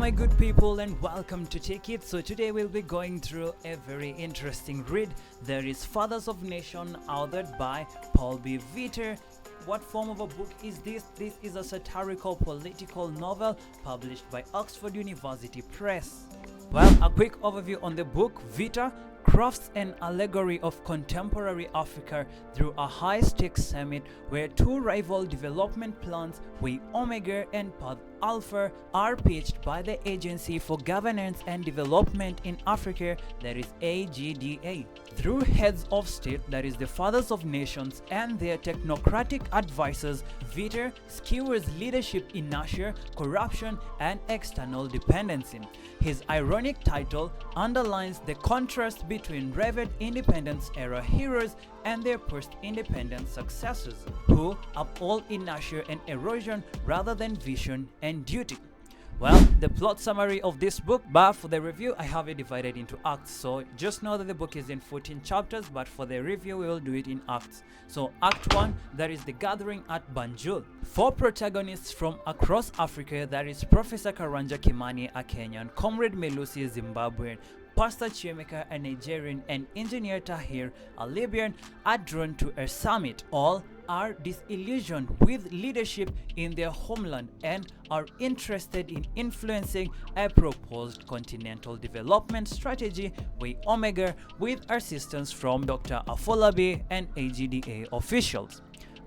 my good people, and welcome to Take It. So today we'll be going through a very interesting read. There is Fathers of Nation, authored by Paul B. Vitter. What form of a book is this? This is a satirical political novel published by Oxford University Press. Well, a quick overview on the book. Vitter crafts an allegory of contemporary Africa through a high-stakes summit where two rival development plans, Way Omega and Path Alpha, are pitched by the Agency for Governance and Development in Africa, that is AGDA. Through heads of state, that is the Fathers of Nations, and their technocratic advisors, Vitter skewers leadership inertia, corruption, and external dependency. His ironic title underlines the contrast between revered independence-era heroes and their post-independence successors, who uphold inertia and erosion rather than vision and duty. Well, the plot summary of this book, but for the review I have it divided into acts. So just know that the book is in 14 chapters, but for the review we will do it in acts. So Act 1, that is the gathering at Banjul. 4 protagonists from across Africa, that is Professor Karanja Kimani, a Kenyan, Comrade Melusi, a Zimbabwean, Pastor Chiemeka, a Nigerian, and Engineer Tahir, a Libyan, are drawn to a summit. All are disillusioned with leadership in their homeland and are interested in influencing a proposed continental development strategy, Way Omega, with assistance from Dr. Afolabi and AGDA officials.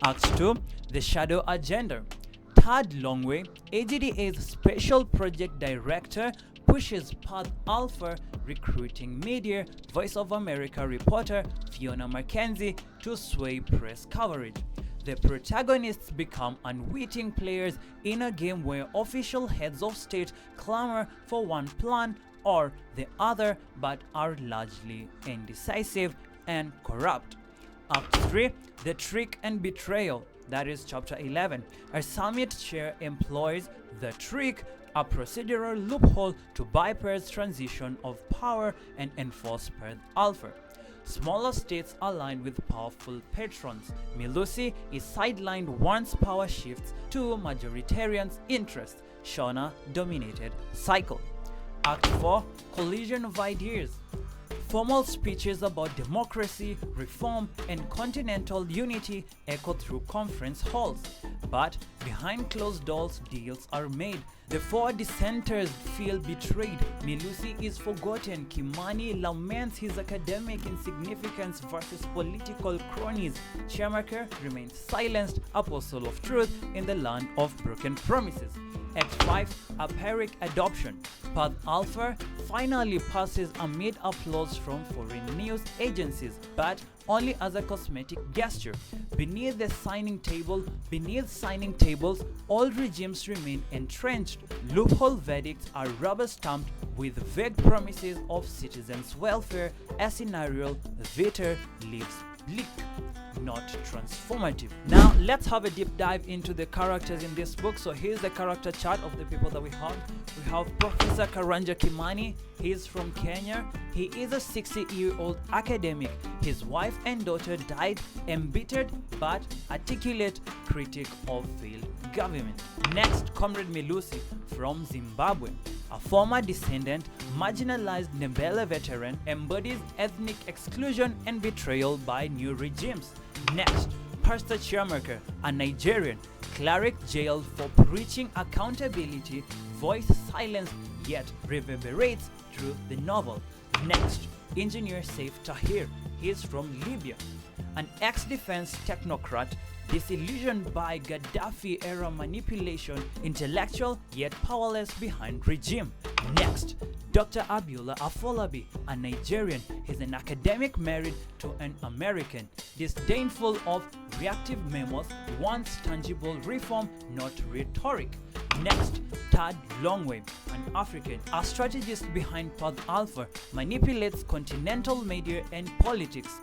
Act 2, the Shadow Agenda. Tad Longway, AGDA's Special Project Director, pushes Path Alpha, recruiting media, Voice of America reporter Fiona Mackenzie to sway press coverage. The protagonists become unwitting players in a game where official heads of state clamor for one plan or the other, but are largely indecisive and corrupt. Act 3, the Trick and Betrayal, that is chapter 11. A summit chair employs the trick, a procedural loophole to bypass transition of power and enforce Path Alpha. Smaller states align with powerful patrons. Melusi is sidelined once power shifts to majoritarians' interest. Shona-dominated cycle. Act 4, Collision of Ideas. Formal speeches about democracy, reform, and continental unity echo through conference halls. But behind closed doors, deals are made. The 4 dissenters feel betrayed. Melusi is forgotten. Kimani laments his academic insignificance versus political cronies. Chiamaka remains silenced, apostle of truth in the land of broken promises. Act 5, Aperic Adoption. Path Alpha finally passes amid applause from foreign news agencies, but only as a cosmetic gesture. Beneath signing tables, all regimes remain entrenched. Loophole verdicts are rubber-stamped with vague promises of citizens' welfare. A scenario Vitter leaves bleak, not transformative. Now let's have a deep dive into the characters in this book. So here's the character chart of the people that we have. We have Professor Karanja Kimani. He's from Kenya. He is a 60-year-old academic. His wife and daughter died, embittered but articulate critic of failed government. Next, Comrade Melusi from Zimbabwe. A former descendant, marginalized Ndebele veteran, embodies ethnic exclusion and betrayal by new regimes. Next, Pastor Chiamaka, a Nigerian, cleric jailed for preaching accountability, voice silenced yet reverberates through the novel. Next, Engineer Saif Tahir. He is from Libya, an ex-defense technocrat disillusioned by Gaddafi-era manipulation, intellectual yet powerless behind regime. Next, Dr. Abiola Afolabi, a Nigerian. He's an academic married to an American, disdainful of reactive memos, wants tangible reform, not rhetoric. Next, Tad Longway, an African, a strategist behind Path Alpha, manipulates continental media and politics.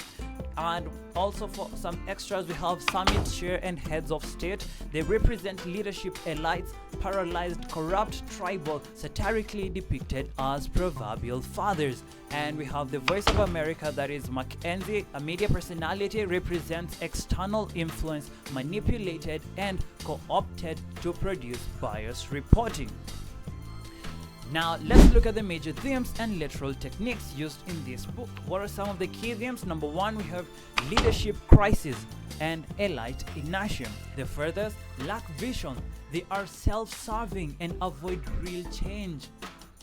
And also for some extras, we have summit chair and heads of state. They represent leadership elites, paralyzed, corrupt, tribal, satirically depicted as proverbial fathers. And we have the Voice of America, that is Mackenzie, a media personality, represents external influence, manipulated and co-opted to produce biased reporting. Now let's look at the major themes and literal techniques used in this book. What are some of the key themes? Number one, we have leadership crisis and elite inertia. The furthest lack vision. They are self-serving and avoid real change,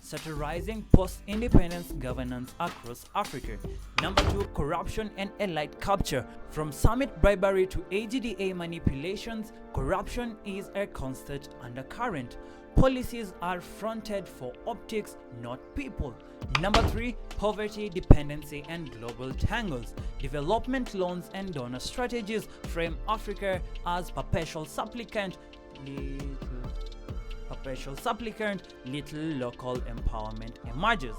satirizing post-independence governance across Africa. Number two, corruption and elite capture. From summit bribery to AGDA manipulations, corruption is a constant undercurrent. Policies are fronted for optics, not people. Number three, poverty, dependency, and global tangles. Development loans and donor strategies frame Africa as perpetual supplicant, little local empowerment emerges.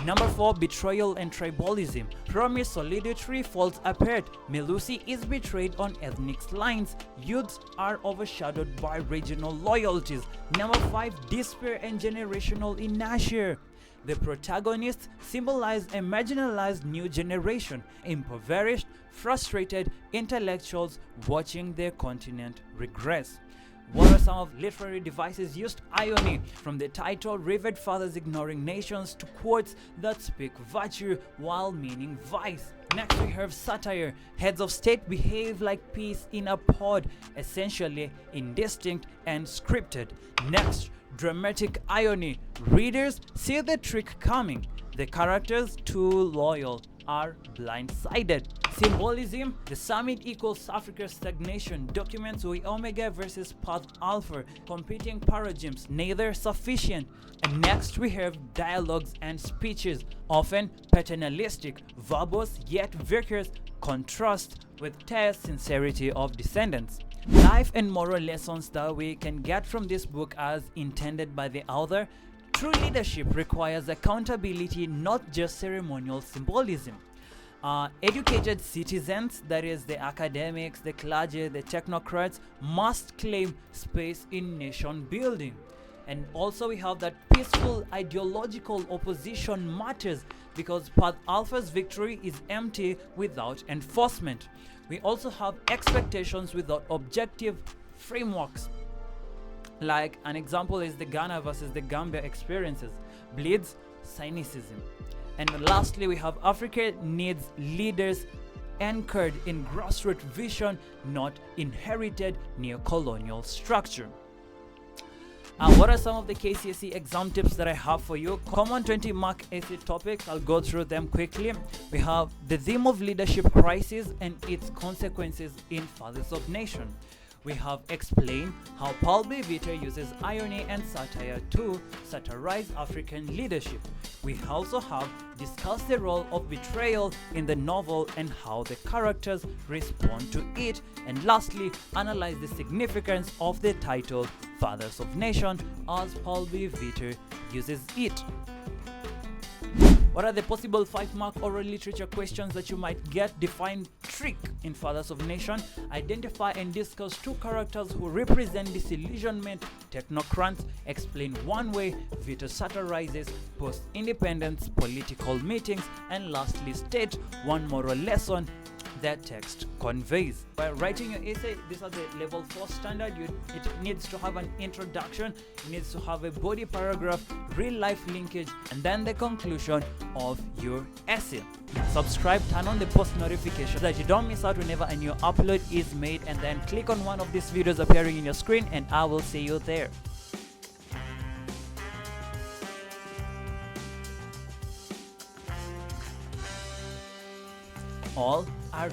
Number four, betrayal and tribalism. Promise solidarity falls apart. Melusi is betrayed on ethnic lines. Youths are overshadowed by regional loyalties. Number five, despair and generational inertia. The protagonists symbolize a marginalized new generation, impoverished, frustrated intellectuals watching their continent regress. What are some of literary devices used? Irony, from the title Revered Fathers Ignoring Nations to quotes that speak virtue while meaning vice. Next we have satire. Heads of state behave like peas in a pod, essentially indistinct and scripted. Next, dramatic irony. Readers see the trick coming. The characters, too loyal, are blindsided. Symbolism. The summit equals Africa's stagnation. Documents Y Omega versus Path Alpha, competing paradigms, neither sufficient. And next we have dialogues and speeches, often paternalistic, verbose yet vigorous, contrast with tare sincerity of descendants. Life and moral lessons that we can get from this book as intended by the author. True leadership requires accountability, not just ceremonial symbolism. Educated citizens, that is the academics, the clergy, the technocrats, must claim space in nation building. And also we have that peaceful ideological opposition matters, because Path Alpha's victory is empty without enforcement. We also have expectations without objective frameworks. Like an example is the Ghana versus the Gambia experiences, bleeds cynicism. And lastly, we have Africa needs leaders anchored in grassroots vision, not inherited neo-colonial structure. What are some of the KCSE exam tips that I have for you? Common 20 mark essay topics, I'll go through them quickly. We have the theme of leadership crisis and its consequences in Fathers of Nation. We have explained how Paul B. Viter uses irony and satire to satirize African leadership. We also have discussed the role of betrayal in the novel and how the characters respond to it. And lastly, analyze the significance of the title Fathers of Nation as Paul B. Viter uses it. What are the possible 5-mark oral literature questions that you might get? Define trick in Fathers of Nation. Identify and discuss two characters who represent disillusionment, technocrats. Explain one way Vito satirizes post-independence political meetings. And lastly, state one moral lesson that text conveys. While writing your essay, these are the level 4 standard. It needs to have an introduction, it needs to have a body paragraph, real life linkage, and then the conclusion of your essay. Subscribe, turn on the post notification so that you don't miss out whenever a new upload is made, and then click on one of these videos appearing in your screen and I will see you there. All are